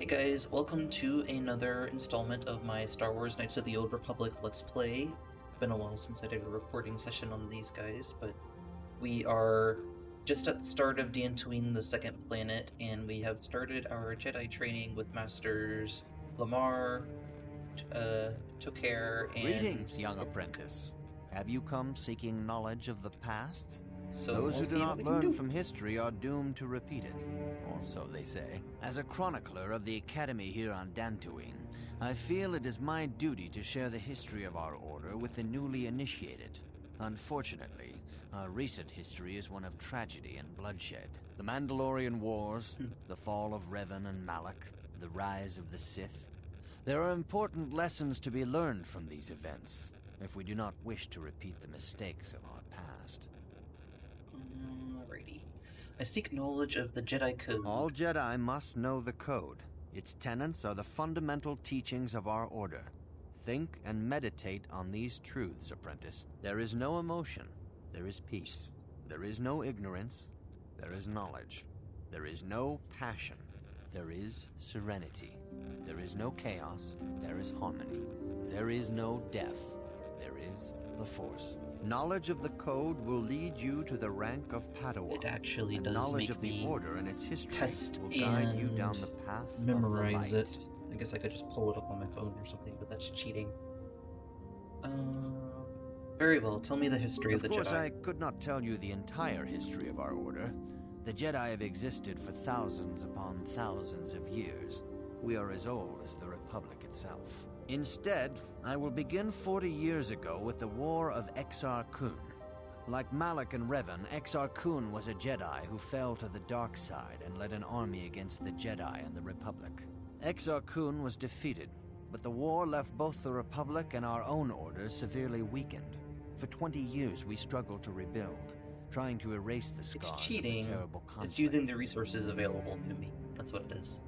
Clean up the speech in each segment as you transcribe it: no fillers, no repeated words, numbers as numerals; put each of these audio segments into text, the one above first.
Hey guys, welcome to another installment of my Star Wars Knights of the Old Republic Let's Play. It's been a while since I did a recording session on these guys, but we are just at the start of Dantooine, the second planet, and we have started our Jedi training with Masters Lamar, KoToR, and... Greetings, young apprentice. Have you come seeking knowledge of the past? So Those we'll who see do what not we can learn do. from history are doomed to repeat it, or so they say. As a chronicler of the Academy here on Dantooine, I feel it is my duty to share the history of our order with the newly initiated. Unfortunately, our recent history is one of tragedy and bloodshed. The Mandalorian Wars, the fall of Revan and Malak, the rise of the Sith. There are important lessons to be learned from these events, if we do not wish to repeat the mistakes of our past. Alrighty. I seek knowledge of the Jedi Code. All Jedi must know the Code. Its tenets are the fundamental teachings of our order. Think and meditate on these truths, apprentice. There is no emotion. There is peace. There is no ignorance. There is knowledge. There is no passion. There is serenity. There is no chaos. There is harmony. There is no death. There is the Force. Knowledge of the Code will lead you to the rank of Padawan. It actually and does knowledge make of the me Order and its history test will guide you and down the path memorize of the light. it. I guess I could just pull it up on my phone or something, but that's cheating. Very well. Tell me the history of the Jedi. Of course, I could not tell you the entire history of our order. The Jedi have existed for thousands upon thousands of years. We are as old as the Republic itself. Instead, I will begin 40 years ago with the War of Exar Kun. Like Malak and Revan, Exar Kun was a Jedi who fell to the dark side and led an army against the Jedi and the Republic. Exar Kun was defeated, but the war left both the Republic and our own order severely weakened. For 20 years, we struggled to rebuild, trying to erase the scars It's cheating. of the terrible conflict. It's using the resources available to me. That's what it is.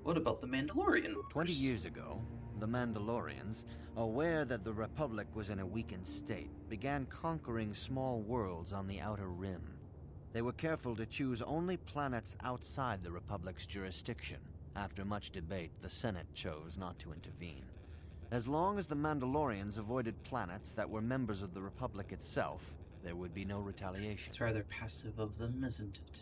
What about the Mandalorian Wars? 20 years ago, the Mandalorians, aware that the Republic was in a weakened state, began conquering small worlds on the Outer Rim. They were careful to choose only planets outside the Republic's jurisdiction. After much debate, the Senate chose not to intervene. As long as the Mandalorians avoided planets that were members of the Republic itself, there would be no retaliation. It's rather passive of them, isn't it?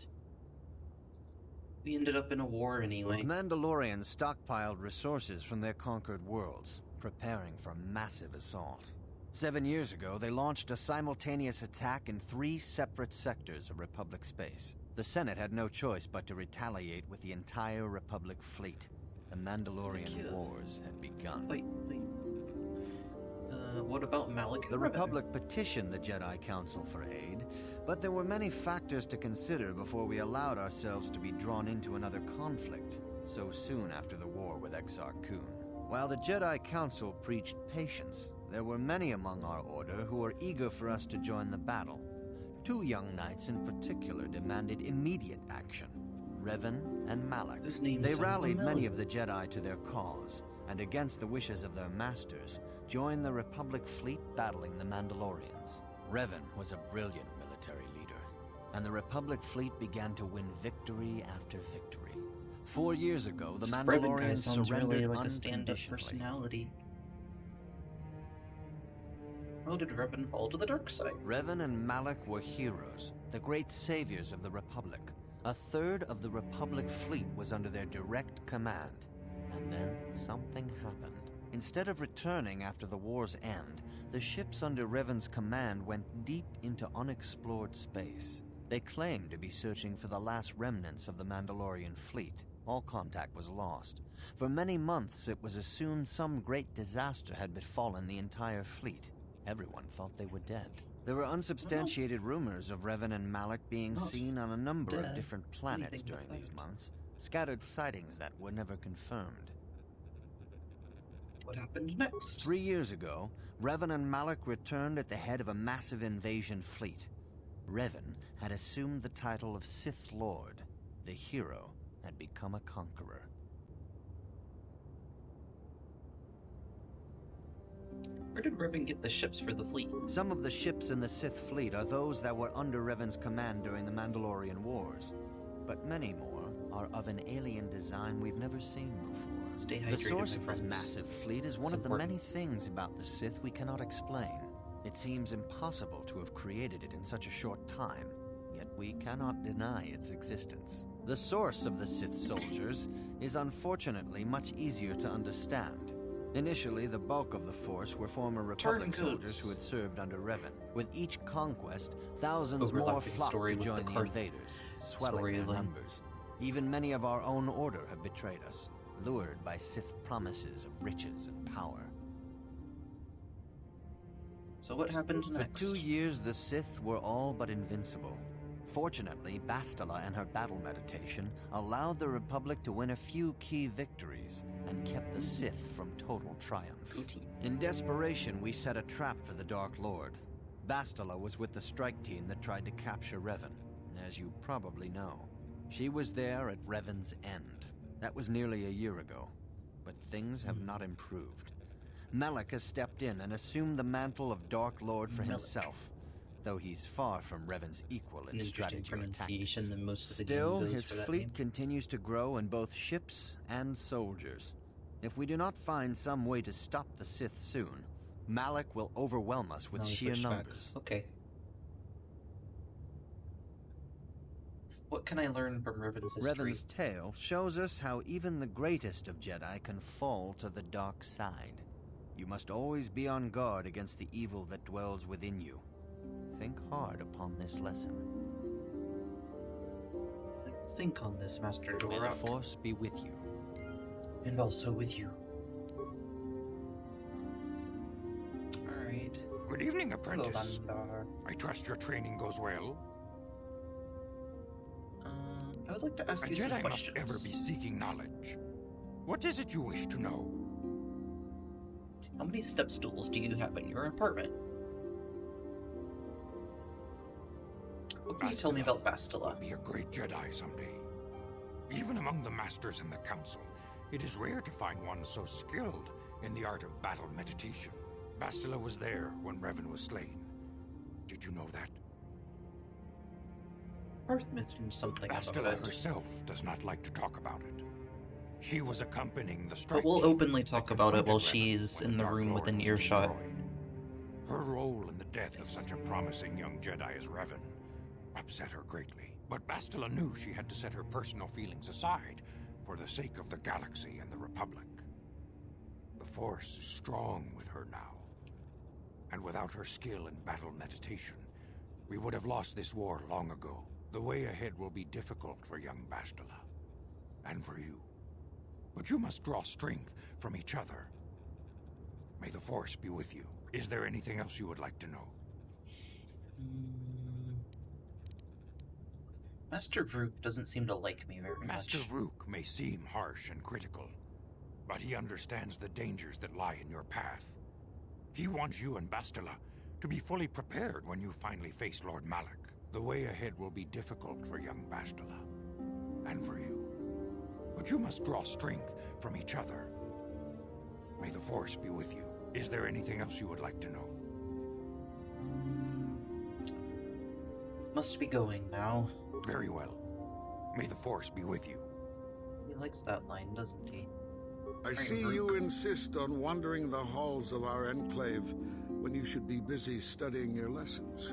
We ended up in a war anyway. The Mandalorians stockpiled resources from their conquered worlds, preparing for a massive assault. 7 years ago, they launched a simultaneous attack in 3 separate sectors of Republic space. The Senate had no choice but to retaliate with the entire Republic fleet. The Mandalorian Wars had begun. Wait. What about Malak and The Revan? Republic petitioned the Jedi Council for aid, but there were many factors to consider before we allowed ourselves to be drawn into another conflict, so soon after the war with Exar Kun. While the Jedi Council preached patience, there were many among our order who were eager for us to join the battle. 2 young knights in particular demanded immediate action, Revan and Malak. Those names They sound rallied familiar. many of the Jedi to their cause, and against the wishes of their masters, joined the Republic fleet battling the Mandalorians. Revan was a brilliant military leader, and the Republic fleet began to win victory after victory. 4 years ago, the This Revan guy Mandalorians sounds surrendered really like a stand-up unconditionally. personality. How did Revan fall to the dark side? Revan and Malak were heroes, the great saviors of the Republic. A third of the Republic fleet was under their direct command. And then something happened. Instead of returning after the war's end, the ships under Revan's command went deep into unexplored space. They claimed to be searching for the last remnants of the Mandalorian fleet. All contact was lost. For many months, it was assumed some great disaster had befallen the entire fleet. Everyone thought they were dead. There were unsubstantiated rumors of Revan and Malak being seen on a number of different planets during these months. Scattered sightings that were never confirmed. What happened next? 3 years ago, Revan and Malak returned at the head of a massive invasion fleet. Revan had assumed the title of Sith Lord. The hero had become a conqueror. Where did Revan get the ships for the fleet? Some of the ships in the Sith fleet are those that were under Revan's command during the Mandalorian Wars. but many more are of an alien design we've never seen before. Stay The hydrated, source my of this friends. massive fleet is one It's of the important. many things about the Sith we cannot explain. It seems impossible to have created it in such a short time, yet we cannot deny its existence. The source of the Sith soldiers is unfortunately much easier to understand. Initially, the bulk of the force were former Republic soldiers who had served under Revan. With each conquest, thousands more Overlapping flocked story to with join the the invaders, swelling their storyline. numbers. Even many of our own order have betrayed us, lured by Sith promises of riches and power. So what happened next? For 2 years, the Sith were all but invincible. Fortunately, Bastila and her battle meditation allowed the Republic to win a few key victories and kept the Sith from total triumph. Booty. In desperation, we set a trap for the Dark Lord. Bastila was with the strike team that tried to capture Revan, as you probably know. She was there at Revan's end. That was nearly a year ago, but things have not improved. Malak has stepped in and assumed the mantle of Dark Lord for himself, though he's far from Revan's equal It's in an interesting strategy or tactics. pronunciation than most of the Still, game goes his for that fleet name. continues to grow in both ships and soldiers. If we do not find some way to stop the Sith soon, Malak will overwhelm us with Now we sheer switch back. numbers. Okay. What can I learn from Revan's history? Revan's tale shows us how even the greatest of Jedi can fall to the dark side. You must always be on guard against the evil that dwells within you. Think hard upon this lesson. Think on this, Master May the Dora. Force be with you. And also with you. Alright. Good evening, Hello, apprentice. Vandar. I trust your training goes well. I would like to ask A you some Jedi questions. must ever be seeking knowledge. What is it you wish to know? How many step stools do you have in your apartment? What can you tell me about Bastila? Be a great Jedi someday. Even among the masters in the council, it is rare to find one so skilled in the art of battle meditation. Bastila was there when Revan was slain. Did you know that? Parth mentioned something about Bastila it. herself does not like to talk about it. She was accompanying the strike But we'll team openly that talk about it while confronted Revan she's when in the Dark room Lord within was earshot. destroyed. Her role in the death of such a promising young Jedi as Revan upset her greatly. But Bastila knew she had to set her personal feelings aside for the sake of the galaxy and the Republic. The Force is strong with her now. And without her skill in battle meditation, we would have lost this war long ago. The way ahead will be difficult for young Bastila. And for you. But you must draw strength from each other. May the Force be with you. Is there anything else you would like to know? Master Vrook doesn't seem to like me very Master much. Vrook may seem harsh and critical, but he understands the dangers that lie in your path. He wants you and Bastila to be fully prepared when you finally face Lord Malak. The way ahead will be difficult for young Bastila, and for you. But you must draw strength from each other. May the Force be with you. Is there anything else you would like to know? Must be going now. Very well. May the Force be with you. He likes that line, doesn't he? I see you insist on wandering the halls of our enclave when you should be busy studying your lessons.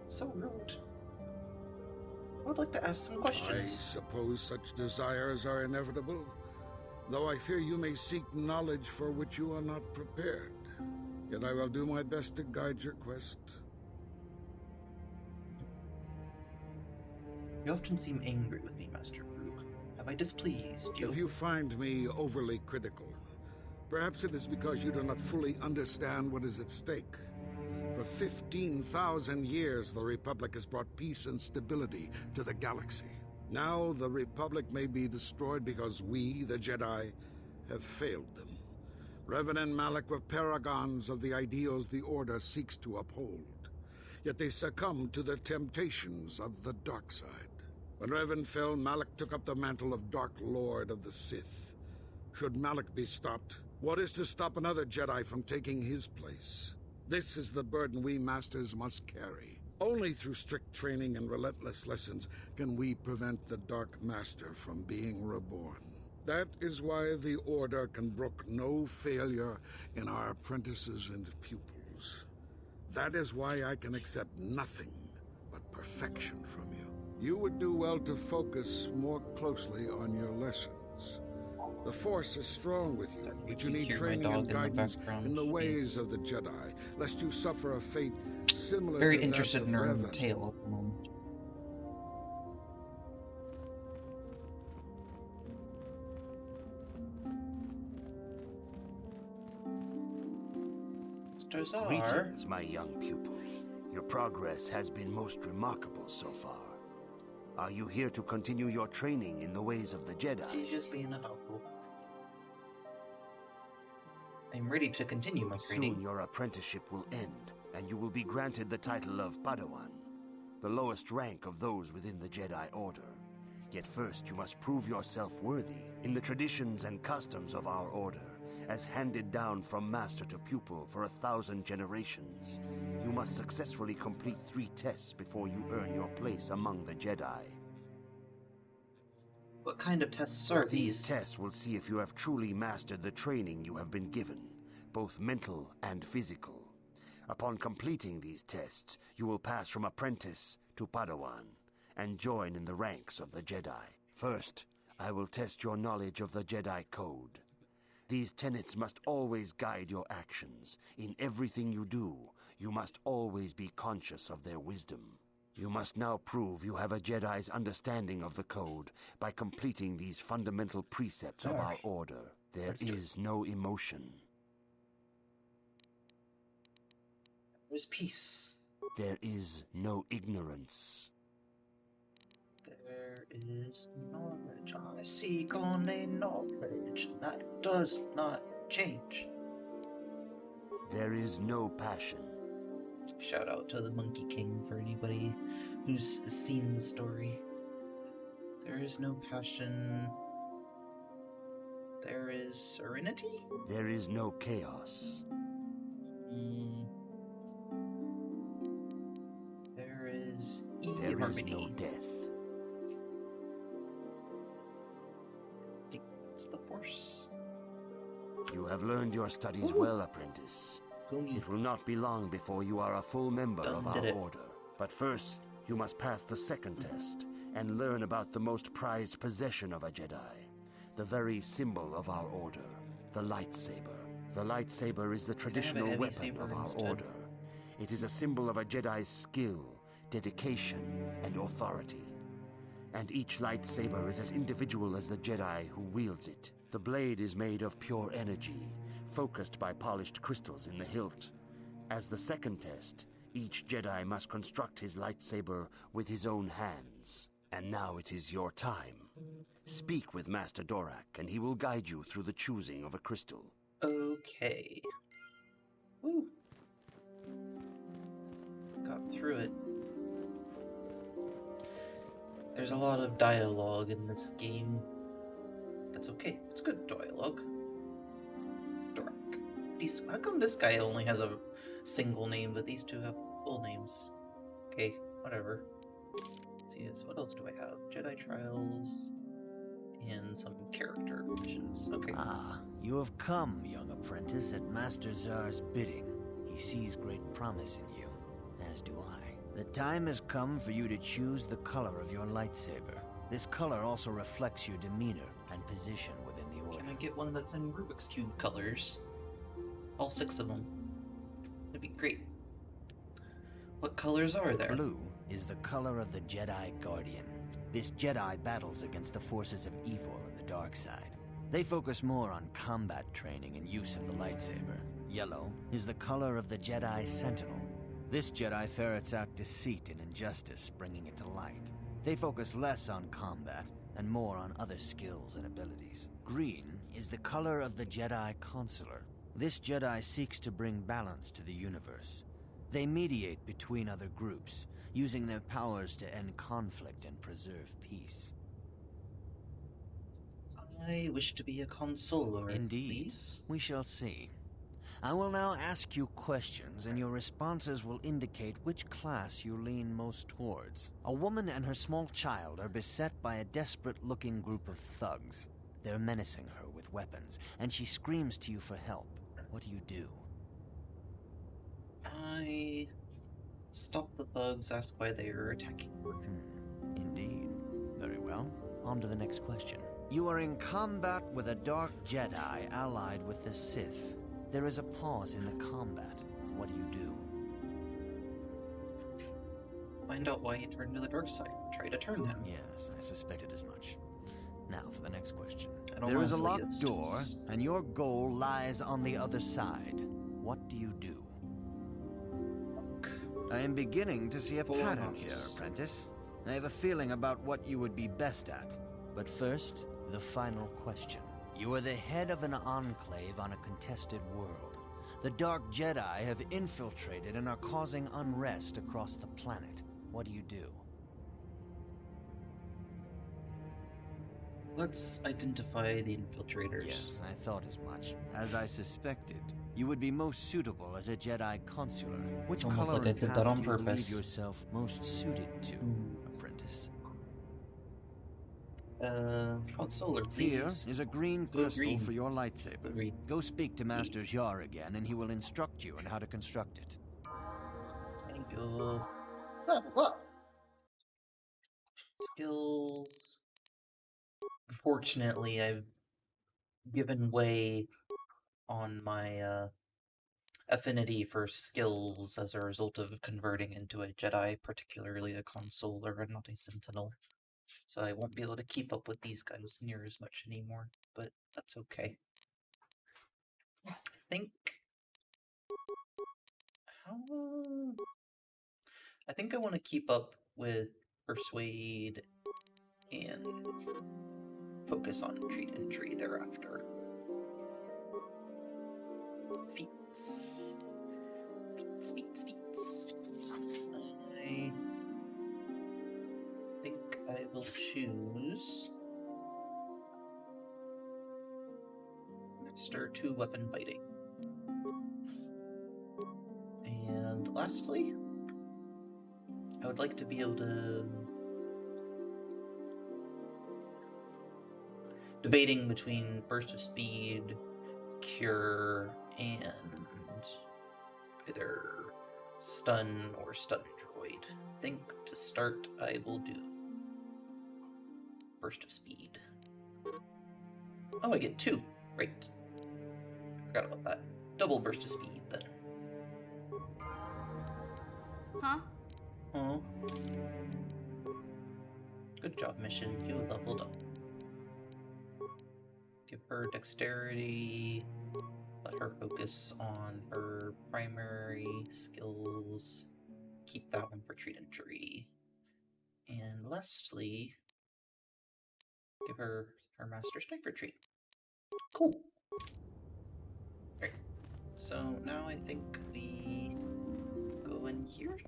So rude. I would like to ask some I questions. suppose such desires are inevitable, though I fear you may seek knowledge for which you are not prepared. Yet I will do my best to guide your quest. You often seem angry with me, Master Vrook. Have I displeased you? If you find me overly critical, perhaps it is because you do not fully understand what is at stake. For 15,000 years, the Republic has brought peace and stability to the galaxy. Now, the Republic may be destroyed because we, the Jedi, have failed them. Revan and Malak were paragons of the ideals the Order seeks to uphold. Yet they succumbed to the temptations of the dark side. When Revan fell, Malak took up the mantle of Dark Lord of the Sith. Should Malak be stopped, what is to stop another Jedi from taking his place? This is the burden we Masters must carry. Only through strict training and relentless lessons can we prevent the Dark Master from being reborn. That is why the Order can brook no failure in our apprentices and pupils. That is why I can accept nothing but perfection from you. You would do well to focus more closely on your lessons. The Force is strong with you, but you need hear my training dog and in the guidance background. in the ways He's of the Jedi, lest you suffer a fate similar very to interested that in of her own Revan. tail at the moment. Stazar, Greetings, my young pupil. Your progress has been most remarkable so far. Are you here to continue your training in the ways of the Jedi? she's just being a helpful. I'm ready to continue my training. Soon your apprenticeship will end, and you will be granted the title of Padawan, the lowest rank of those within the Jedi Order. Yet first you must prove yourself worthy in the traditions and customs of our Order, as handed down from master to pupil for 1,000 generations. You must successfully complete 3 tests before you earn your place among the Jedi. What kind of tests are These these? tests will see if you have truly mastered the training you have been given, both mental and physical. Upon completing these tests, you will pass from apprentice to Padawan, and join in the ranks of the Jedi. First, I will test your knowledge of the Jedi Code. These tenets must always guide your actions. In everything you do, you must always be conscious of their wisdom. You must now prove you have a Jedi's understanding of the Code by completing these fundamental precepts of our Order. There is no emotion. There's peace. There is no ignorance. There is knowledge. I seek only knowledge. That does not change. There is no passion. Shout out to the Monkey King for anybody who's seen the story. There is no passion. There is serenity? There is no chaos. There is There is harmony. no death. I think it's the Force. You have learned your studies well, apprentice. Gumi. It will not be long before you are a full member of Done our did it. Order. But first, you must pass the second test and learn about the most prized possession of a Jedi, the very symbol of our Order, the lightsaber. The lightsaber is the traditional heavy weapon saber of our instead. Order. It is a symbol of a Jedi's skill, dedication, and authority. And each lightsaber is as individual as the Jedi who wields it. The blade is made of pure energy, focused by polished crystals in the hilt. As the second test, each Jedi must construct his lightsaber with his own hands. And now it is your time. Speak with Master Dorak, and he will guide you through the choosing of a crystal. Okay. Woo. Got through it. There's a lot of dialogue in this game. That's okay. It's good dialogue. Dork. How come this guy only has a single name, but these two have full names? Okay, whatever. Let's see this. What else do I have? Jedi Trials and some character missions. Okay. Ah, you have come, young apprentice, at Master Zar's bidding. He sees great promise in you, as do I. The time has come for you to choose the color of your lightsaber. This color also reflects your demeanor and position within the Order. Can I get one that's in Rubik's Cube colors? All 6 of them. That'd be great. What colors are there? Blue is the color of the Jedi Guardian. This Jedi battles against the forces of evil and the dark side. They focus more on combat training and use of the lightsaber. Yellow is the color of the Jedi Sentinel. This Jedi ferrets out deceit and injustice, bringing it to light. They focus less on combat and more on other skills and abilities. Green is the color of the Jedi Consular. This Jedi seeks to bring balance to the universe. They mediate between other groups, using their powers to end conflict and preserve peace. I wish to be a consular. Indeed. Please. We shall see. I will now ask you questions, and your responses will indicate which class you lean most towards. A woman and her small child are beset by a desperate-looking group of thugs. They're menacing her with weapons, and she screams to you for help. What do? I stop the thugs, ask why they are attacking. Indeed. Very well. On to the next question. You are in combat with a Dark Jedi allied with the Sith. There is a pause in the combat. What do? Find out why he turned to the dark side. Try to turn him. Yes, I suspected as much. Now for the next question. I don't There is a honestly, locked it's door, just- and your goal lies on the other side. What do you do? I am beginning to see a Full pattern here, house. apprentice. I have a feeling about what you would be best at. But first, the final question. You are the head of an enclave on a contested world. The Dark Jedi have infiltrated and are causing unrest across the planet. What do you do? Let's identify the infiltrators. Yes, I thought as much. As I suspected, you would be most suitable as a Jedi consular. Which Almost color like I and did path that on do you believe purpose. yourself most suited to, apprentice? Consoler, Here please. is a green Go crystal green. for your lightsaber. Green. Go speak to Master Jar again, and he will instruct you on how to construct it. Thank you. What? Skills. Unfortunately, I've given way on my affinity for skills as a result of converting into a Jedi, particularly a consoler and not a sentinel. So I won't be able to keep up with these guys near as much anymore, but that's okay. I think... I think I want to keep up with Persuade and focus on Treat and Tree thereafter. Feats. Feats. I think I will choose Master 2 Weapon Fighting. And lastly, I would like to be able to... Debating between Burst of Speed, Cure, and either Stun or Stun Droid. I think to start I will do Burst of Speed. Oh, I get 2. Great. Forgot about that. Double Burst of Speed then. Huh? Oh. Good job, mission. You leveled up. Give her dexterity. Let her focus on her primary skills. Keep that one for Treat and Tree. And lastly, give her her Master Sniper trait. Cool. Great. So now I think we go in here.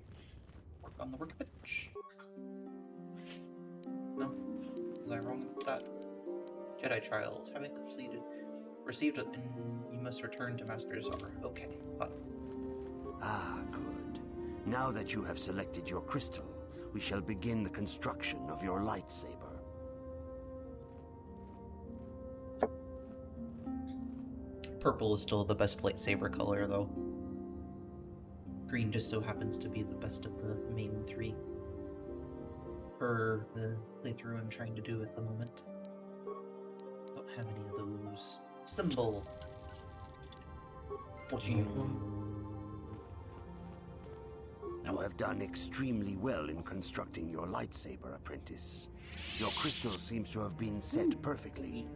Work on the workbench. No? Was I wrong about that? Jedi trials. Having completed. Received it, and you must return to Master Zar. Okay. Ah, good. Now that you have selected your crystal, we shall begin the construction of your lightsaber. Purple is still the best lightsaber color, though. Green just so happens to be the best of the main 3. For the playthrough I'm trying to do at the moment. Don't have any of those. Symbol! What you? You have done extremely well in constructing your lightsaber, apprentice. Your crystal seems to have been set perfectly.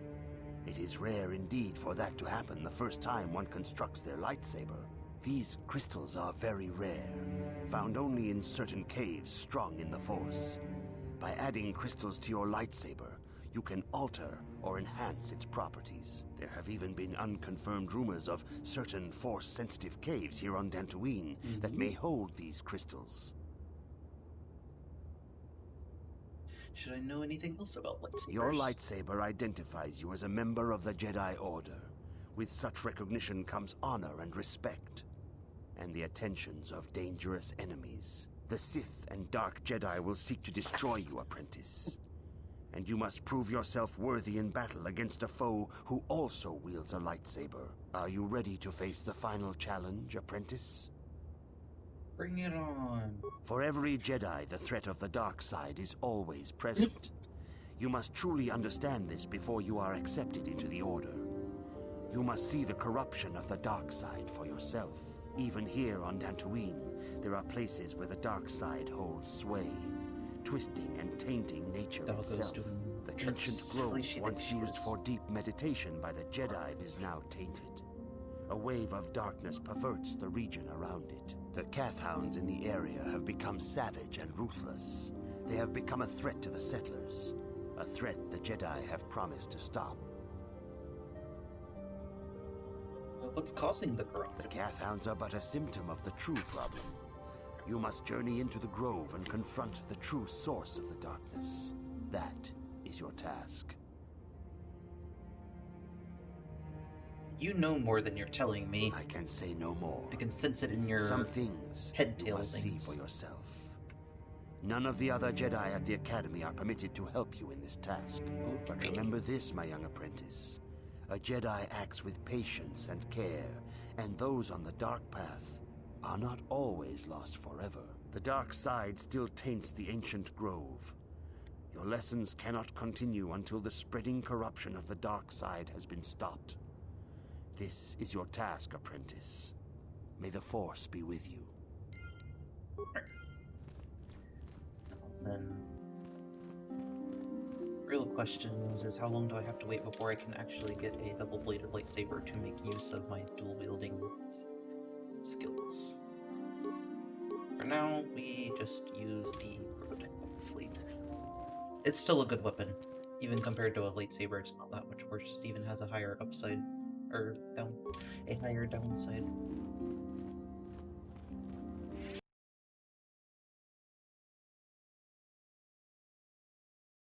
It is rare indeed for that to happen the first time one constructs their lightsaber. These crystals are very rare, found only in certain caves strung in the Force. By adding crystals to your lightsaber, you can alter or enhance its properties. There have even been unconfirmed rumors of certain Force-sensitive caves here on Dantooine that may hold these crystals. Should I know anything else about lightsabers? Your lightsaber identifies you as a member of the Jedi Order. With such recognition comes honor and respect, and the attentions of dangerous enemies. The Sith and Dark Jedi will seek to destroy you, apprentice. And you must prove yourself worthy in battle against a foe who also wields a lightsaber. Are you ready to face the final challenge, apprentice? Bring it on. For every Jedi, the threat of the dark side is always present. You must truly understand this before you are accepted into the Order. You must see the corruption of the dark side for yourself. Even here on Dantooine, there are places where the dark side holds sway, twisting and tainting nature itself. The ancient grove, once used for deep meditation by the Jedi, is now tainted. A wave of darkness perverts the region around it. The Kathhounds in the area have become savage and ruthless. They have become a threat to the settlers, a threat the Jedi have promised to stop. What's causing the corruption? The Kathhounds are but a symptom of the true problem. You must journey into the grove and confront the true source of the darkness. That is your task. You know more than you're telling me. I can say no more. I can sense it in your Some things head you tail must things. see for yourself. None of the other Jedi at the Academy are permitted to help you in this task. But Okay. remember this, my young apprentice. A Jedi acts with patience and care, and those on the dark path are not always lost forever. The dark side still taints the ancient grove. Your lessons cannot continue until the spreading corruption of the dark side has been stopped. This is your task, apprentice. May the Force be with you. Then, real question is how long do I have to wait before I can actually get a double-bladed lightsaber to make use of my dual-wielding skills? For now, we just use the prototype fleet. It's still a good weapon. Even compared to a lightsaber, it's not that much worse. It even has a higher upside, or a higher downside.